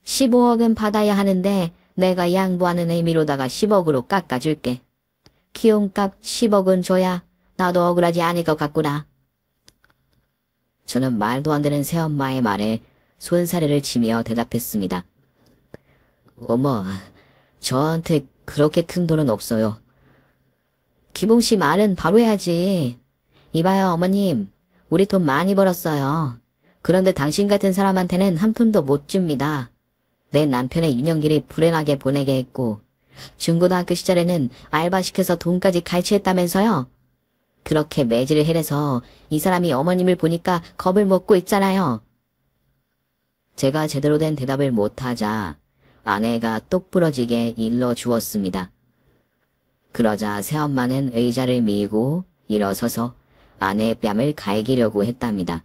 15억은 받아야 하는데 내가 양보하는 의미로다가 10억으로 깎아줄게. 키움값 10억은 줘야 나도 억울하지 않을 것 같구나. 저는 말도 안 되는 새엄마의 말에 손사래를 치며 대답했습니다. 어머, 저한테 그렇게 큰 돈은 없어요. 기봉씨 말은 바로 해야지. 이봐요 어머님, 우리 돈 많이 벌었어요. 그런데 당신 같은 사람한테는 한 푼도 못 줍니다. 내 남편의 유년기를 불행하게 보내게 했고 중고등학교 시절에는 알바시켜서 돈까지 갈취했다면서요. 그렇게 매질을 해내서 이 사람이 어머님을 보니까 겁을 먹고 있잖아요. 제가 제대로 된 대답을 못하자 아내가 똑부러지게 일러 주었습니다. 그러자 새엄마는 의자를 밀고 일어서서 아내의 뺨을 갈기려고 했답니다.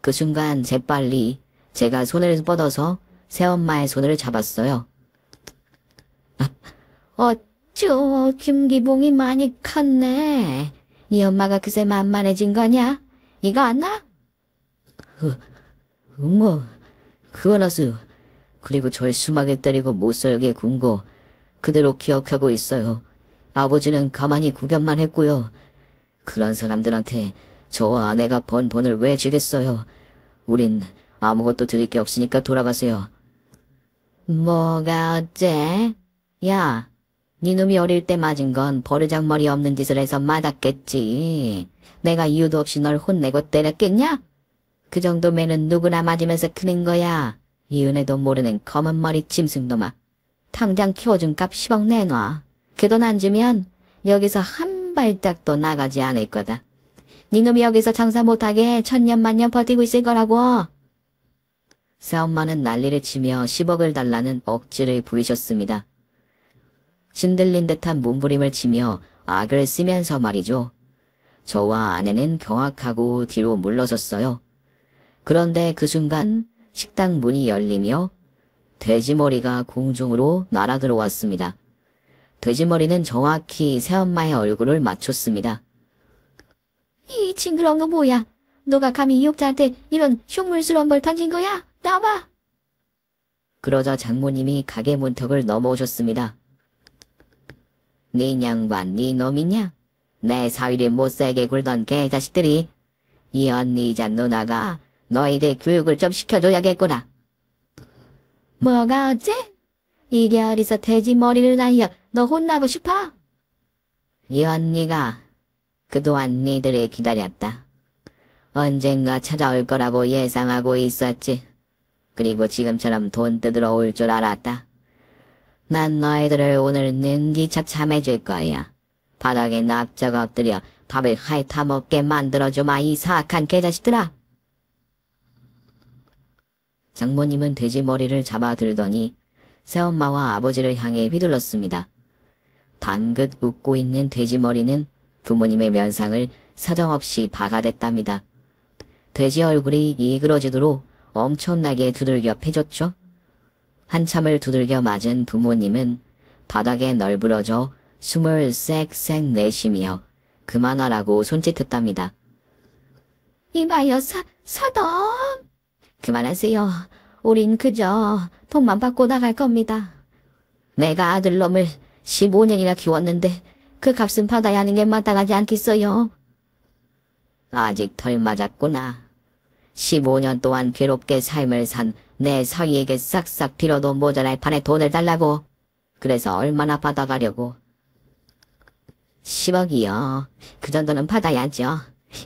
그 순간 재빨리 제가 손을 뻗어서 새엄마의 손을 잡았어요. 어쭈, 김기봉이 많이 컸네. 이 엄마가 그새 만만해진 거냐? 이거 안 나? 어머, 그거나스. 그리고 절 수막에 때리고 못살게 군 거 그대로 기억하고 있어요. 아버지는 가만히 구경만 했고요. 그런 사람들한테 저와 아내가 번 돈을 왜 주겠어요. 우린 아무것도 드릴 게 없으니까 돌아가세요. 뭐가 어째? 야, 니놈이 어릴 때 맞은 건 버르장머리 없는 짓을 해서 맞았겠지. 내가 이유도 없이 널 혼내고 때렸겠냐? 그 정도면은 누구나 맞으면서 크는 거야. 이 은혜도 모르는 검은 머리 짐승놈아. 당장 키워준 값 10억 내놔. 그 돈 안 주면 여기서 한 발짝도 나가지 않을 거다. 니놈이 여기서 장사 못하게 천년만년 버티고 있을 거라고. 새엄마는 난리를 치며 10억을 달라는 억지를 부리셨습니다. 신들린 듯한 몸부림을 치며 악을 쓰면서 말이죠. 저와 아내는 경악하고 뒤로 물러섰어요. 그런데 그 순간 식당 문이 열리며 돼지머리가 공중으로 날아들어왔습니다. 돼지머리는 정확히 새엄마의 얼굴을 맞췄습니다. 이 징그러운 거 뭐야? 너가 감히 이웃자한테 이런 흉물스러운 걸 던진 거야? 나와! 그러자 장모님이 가게 문턱을 넘어오셨습니다. 네 양반, 네 놈이냐? 내 사위를 못살게 굴던 개자식들이 이 언니이자 누나가 너희들 교육을 좀 시켜줘야겠구나. 뭐가 어째? 이게 어디서 돼지 머리를 날려 너 혼나고 싶어? 이 언니가 그동안 니들을 기다렸다. 언젠가 찾아올 거라고 예상하고 있었지. 그리고 지금처럼 돈 뜯으러 올 줄 알았다. 난 너희들을 오늘 능기차 참해줄 거야. 바닥에 납작 엎드려 밥을 핥아먹게 만들어주마 이 사악한 개자식들아. 장모님은 돼지 머리를 잡아들더니 새엄마와 아버지를 향해 휘둘렀습니다. 방긋 웃고 있는 돼지머리는 부모님의 면상을 사정없이 박아댔답니다. 돼지 얼굴이 이그러지도록 엄청나게 두들겨 패줬죠. 한참을 두들겨 맞은 부모님은 바닥에 널브러져 숨을 쌕쌕 내쉬며 그만하라고 손짓했답니다. 이봐요, 사돈. 그만하세요. 우린 그저 돈만 받고 나갈 겁니다. 내가 아들놈을 15년이나 키웠는데 그 값은 받아야 하는 게 마땅하지 않겠어요? 아직 덜 맞았구나. 15년 동안 괴롭게 삶을 산 내 사위에게 싹싹 빌어도 모자랄 판에 돈을 달라고. 그래서 얼마나 받아가려고. 10억이요. 그 정도는 받아야죠.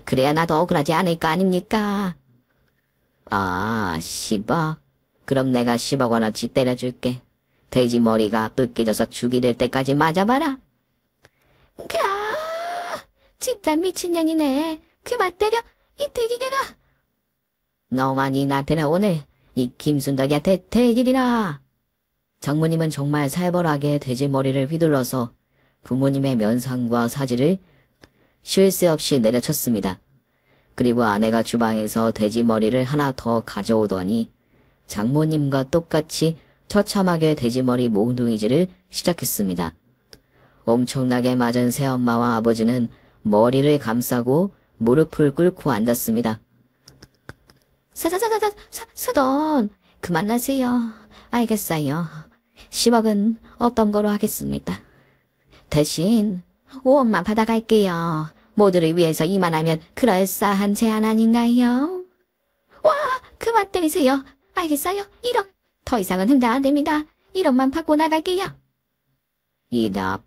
그래야 나도 억울하지 않을 거 아닙니까? 아, 10억? 그럼 내가 10억 원어치 때려줄게. 돼지 머리가 으깨져서 죽이 될 때까지 맞아봐라. 진짜 미친년이네. 그만 때려, 이 돼지개가. 너만이 나한테는 오늘 이 김순덕이한테 대질이라. 장모님은 정말 살벌하게 돼지 머리를 휘둘러서 부모님의 면상과 사지를 쉴 새 없이 내려쳤습니다. 그리고 아내가 주방에서 돼지 머리를 하나 더 가져오더니 장모님과 똑같이 처참하게 돼지머리 몽둥이질을 시작했습니다. 엄청나게 맞은 새엄마와 아버지는 머리를 감싸고 무릎을 꿇고 앉았습니다. 사돈, 그만하세요. 알겠어요. 10억은 없던 거로 하겠습니다. 대신 5억만 받아갈게요. 모두를 위해서 이만하면 그럴싸한 제안 아닌가요? 와, 그만 때리세요. 알겠어요? 1억. 더 이상은 흥당 안 됩니다. 1억만 받고 나갈게요. 1억.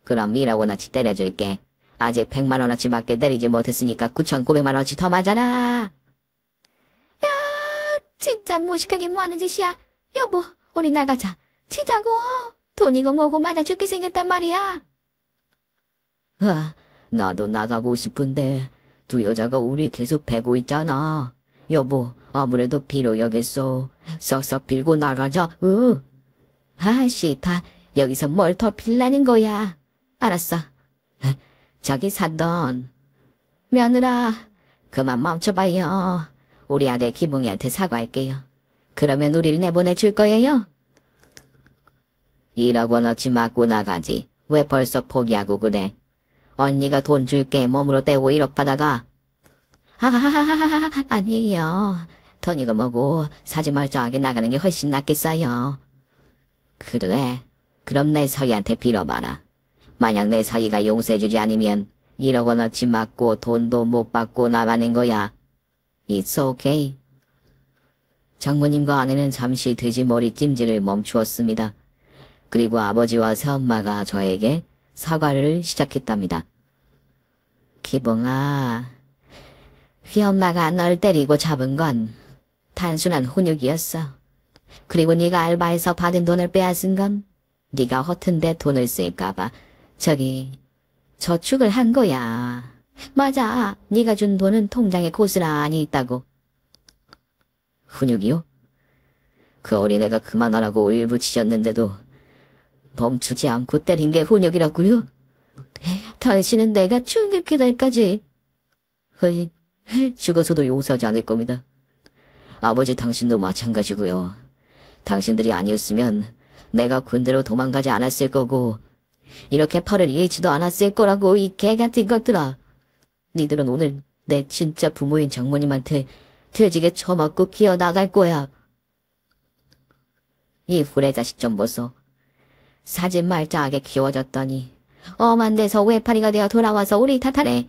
그럼 1억 원어치 때려줄게. 아직 100만 원어치밖에 때리지 못했으니까 9,900만 원어치 더 맞아라. 야, 진짜 무식하게 뭐하는 짓이야. 여보, 우리 나가자. 치자고. 돈이고 뭐고 맞아 죽게 생겼단 말이야. 나도 나가고 싶은데 두 여자가 우리 계속 패고 있잖아. 여보, 아무래도 필요하겠어. 썩썩 빌고 나가자. 싫다. 여기서 뭘 더 빌라는 거야. 알았어. 저기 사돈. 며느라, 그만 멈춰봐요. 우리 아들 기붕이한테 사과할게요. 그러면 우리를 내보내줄 거예요? 1억 원어치 맞고 나가지. 왜 벌써 포기하고 그래? 언니가 돈 줄게 몸으로 떼고 1억 받아가. 아니에요. 돈이고 뭐고 사지 멀쩡하게 나가는 게 훨씬 낫겠어요. 그래. 그럼 내 사위한테 빌어봐라. 만약 내 사위가 용서해주지 않으면 1억 원어치 맞고 돈도 못 받고 나가는 거야. It's okay. 장모님과 아내는 잠시 돼지머리 찜질을 멈추었습니다. 그리고 아버지와 새엄마가 저에게 사과를 시작했답니다. 기봉아, 휘엄마가 널 때리고 잡은 건 단순한 훈육이었어. 그리고 네가 알바해서 받은 돈을 빼앗은 건 네가 허튼데 돈을 쓸까봐 저축을 한 거야. 맞아, 네가 준 돈은 통장에 고스란히 있다고. 훈육이요? 그 어린애가 그만하라고 울부짖었는데도 멈추지 않고 때린 게 훈육이라고요? 당신은 내가 죽게 될까지. 죽어서도 용서하지 않을 겁니다. 아버지 당신도 마찬가지고요. 당신들이 아니었으면 내가 군대로 도망가지 않았을 거고 이렇게 팔을 잃지도 않았을 거라고 이 개같은 것들아. 니들은 오늘 내 진짜 부모인 장모님한테 돼지게 처맞고 기어나갈 거야. 이 후레자식 좀 보소. 사진 말짱하게 키워졌더니 엄한 데서 외파리가 되어 돌아와서 우리 탓하네.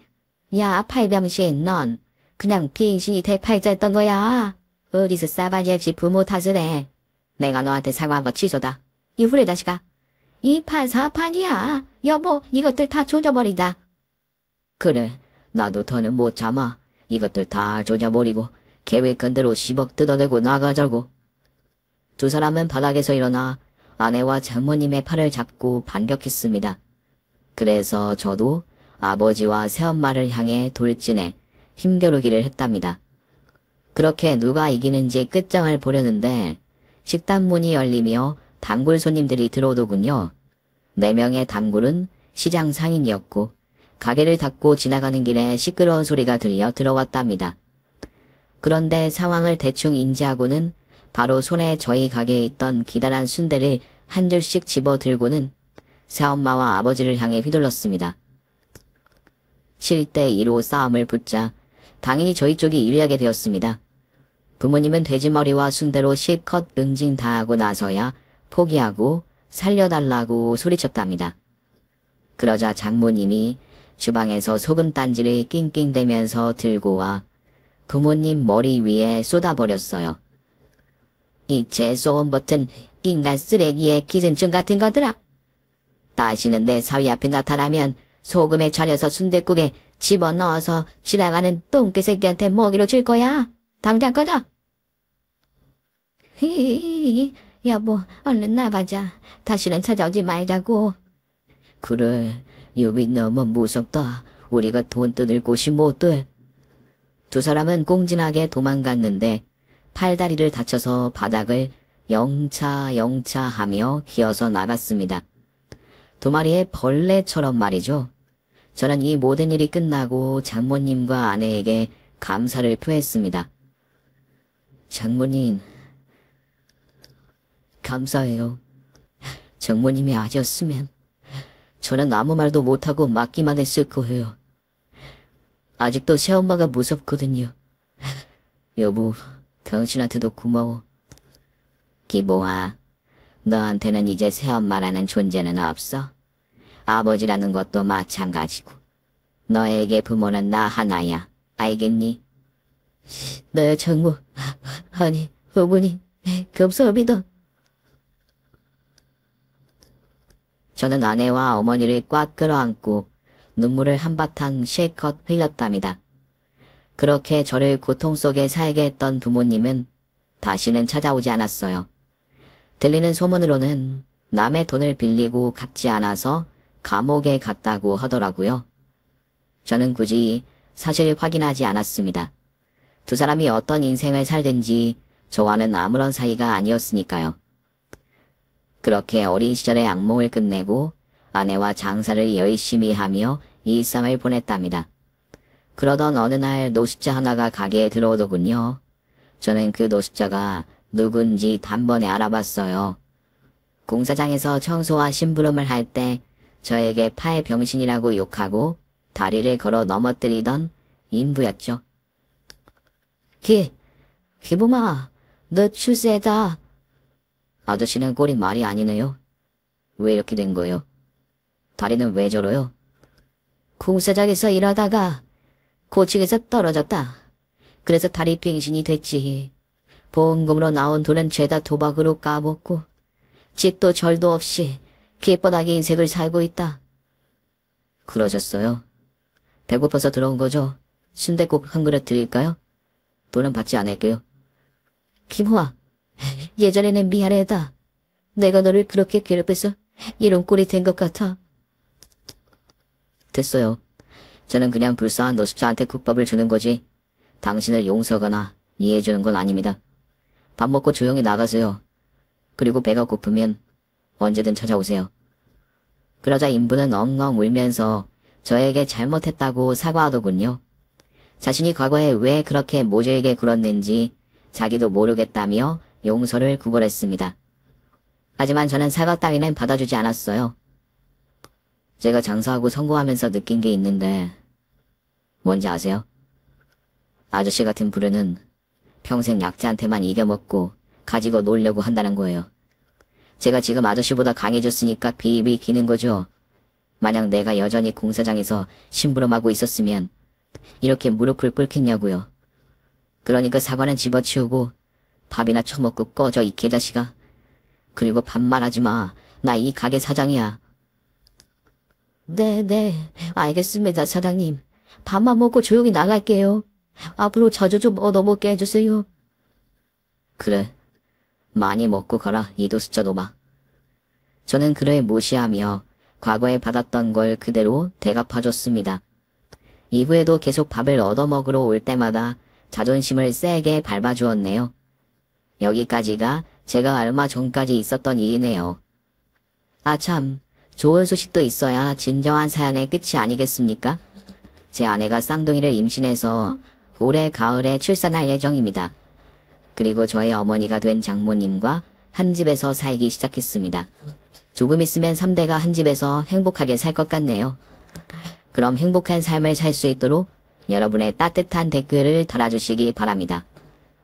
야, 팔병신, 넌 그냥 빙신이 대팔자였던 거야. 어디서 싸바지 없이 부모 탓을 해. 내가 너한테 사과한 거 취소다. 이 후레자식아. 이 판사판이야. 여보, 이것들 다 조져버리다. 그래, 나도 더는 못 참아. 이것들 다 조져버리고 계획한 대로 10억 뜯어내고 나가자고. 두 사람은 바닥에서 일어나 아내와 장모님의 팔을 잡고 반격했습니다. 그래서 저도 아버지와 새엄마를 향해 돌진해 힘겨루기를 했답니다. 그렇게 누가 이기는지 끝장을 보려는데 식당 문이 열리며 단골 손님들이 들어오더군요. 4명의 단골은 시장 상인이었고 가게를 닫고 지나가는 길에 시끄러운 소리가 들려 들어왔답니다. 그런데 상황을 대충 인지하고는 바로 손에 저희 가게에 있던 기다란 순대를 한 줄씩 집어 들고는 새엄마와 아버지를 향해 휘둘렀습니다. 7대 2로 싸움을 붙자 당연히 저희 쪽이 유리하게 되었습니다. 부모님은 돼지머리와 순대로 실컷 응징 다하고 나서야 포기하고 살려달라고 소리쳤답니다. 그러자 장모님이 주방에서 소금 단지를 낑낑대면서 들고 와 부모님 머리 위에 쏟아버렸어요. 이 재소음 버튼 인간 쓰레기의 기생충 같은 거더라. 다시는 내 사위 앞에 나타나면 소금에 절여서 순댓국에 집어넣어서 지나가는 똥개 새끼한테 먹이로 줄 거야. 당장 꺼져. 히히히, 여보, 얼른 나가자. 다시는 찾아오지 말자고. 그래, 여기 너무 무섭다. 우리가 돈 뜯을 곳이 못 돼. 두 사람은 꽁진하게 도망갔는데 팔다리를 다쳐서 바닥을 영차 하며 기어서 나갔습니다. 2마리의 벌레처럼 말이죠. 저는 이 모든 일이 끝나고 장모님과 아내에게 감사를 표했습니다. 장모님, 감사해요. 장모님이 아니었으면 저는 아무 말도 못하고 맞기만 했을 거예요. 아직도 새엄마가 무섭거든요. 여보, 당신한테도 고마워. 기보아, 너한테는 이제 새엄마라는 존재는 없어. 아버지라는 것도 마찬가지고. 너에게 부모는 나 하나야. 알겠니? 네, 장모. 아니, 어머니, 감사합니다. 저는 아내와 어머니를 꽉 끌어안고 눈물을 한바탕 실컷 흘렸답니다. 그렇게 저를 고통 속에 살게 했던 부모님은 다시는 찾아오지 않았어요. 들리는 소문으로는 남의 돈을 빌리고 갚지 않아서 감옥에 갔다고 하더라고요. 저는 굳이 사실 확인하지 않았습니다. 두 사람이 어떤 인생을 살든지 저와는 아무런 사이가 아니었으니까요. 그렇게 어린 시절의 악몽을 끝내고 아내와 장사를 열심히 하며 일상을 보냈답니다. 그러던 어느 날 노숙자 하나가 가게에 들어오더군요. 저는 그 노숙자가 누군지 단번에 알아봤어요. 공사장에서 청소와 심부름을 할 때 저에게 파의 병신이라고 욕하고 다리를 걸어 넘어뜨리던 인부였죠. 기부마, 너 추세다. 아저씨는 꼴이 말이 아니네요. 왜 이렇게 된 거예요? 다리는 왜 저러요? 공사장에서 일하다가 고층에서 떨어졌다. 그래서 다리 병신이 됐지. 보험금으로 나온 돈은 죄다 도박으로 까먹고 집도 절도 없이 귓바닥에 인생을 살고 있다. 그러셨어요? 배고파서 들어온 거죠? 순댓국 한 그릇 드릴까요? 돈은 받지 않을게요. 김호아, 예전에는 미안하다. 내가 너를 그렇게 괴롭혀서 이런 꼴이 된 것 같아. 됐어요. 저는 그냥 불쌍한 노숙자한테 국밥을 주는 거지 당신을 용서하거나 이해해주는 건 아닙니다. 밥 먹고 조용히 나가세요. 그리고 배가 고프면 언제든 찾아오세요. 그러자 인부는 엉엉 울면서 저에게 잘못했다고 사과하더군요. 자신이 과거에 왜 그렇게 모질게 굴었는지 자기도 모르겠다며 용서를 구걸했습니다. 하지만 저는 사과 따위는 받아주지 않았어요. 제가 장사하고 성공하면서 느낀 게 있는데 뭔지 아세요? 아저씨 같은 부류는 평생 약자한테만 이겨먹고 가지고 놀려고 한다는 거예요. 제가 지금 아저씨보다 강해졌으니까 비입이 기는 거죠. 만약 내가 여전히 공사장에서 심부름하고 있었으면 이렇게 무릎을 꿇겠냐고요. 그러니까 사과는 집어치우고 밥이나 처먹고 꺼져 이 개자식아. 그리고 반말하지 마. 나 이 가게 사장이야. 네, 알겠습니다, 사장님. 밥만 먹고 조용히 나갈게요. 앞으로 자주 좀 얻어먹게 해주세요. 그래, 많이 먹고 가라, 이 노숙자 놈아. 저는 그를 무시하며 과거에 받았던 걸 그대로 대갚아줬습니다. 이후에도 계속 밥을 얻어먹으러 올 때마다 자존심을 세게 밟아주었네요. 여기까지가 제가 얼마 전까지 있었던 일이네요. 아 참, 좋은 소식도 있어야 진정한 사연의 끝이 아니겠습니까? 제 아내가 쌍둥이를 임신해서 올해 가을에 출산할 예정입니다. 그리고 저의 어머니가 된 장모님과 한 집에서 살기 시작했습니다. 조금 있으면 3대가 한 집에서 행복하게 살 것 같네요. 그럼 행복한 삶을 살 수 있도록 여러분의 따뜻한 댓글을 달아주시기 바랍니다.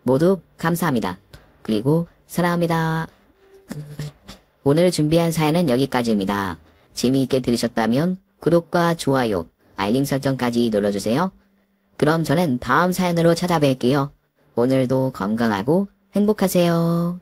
모두 감사합니다. 그리고 사랑합니다. 오늘 준비한 사연은 여기까지입니다. 재미있게 들으셨다면 구독과 좋아요, 알림 설정까지 눌러주세요. 그럼 저는 다음 사연으로 찾아뵐게요. 오늘도 건강하고 행복하세요.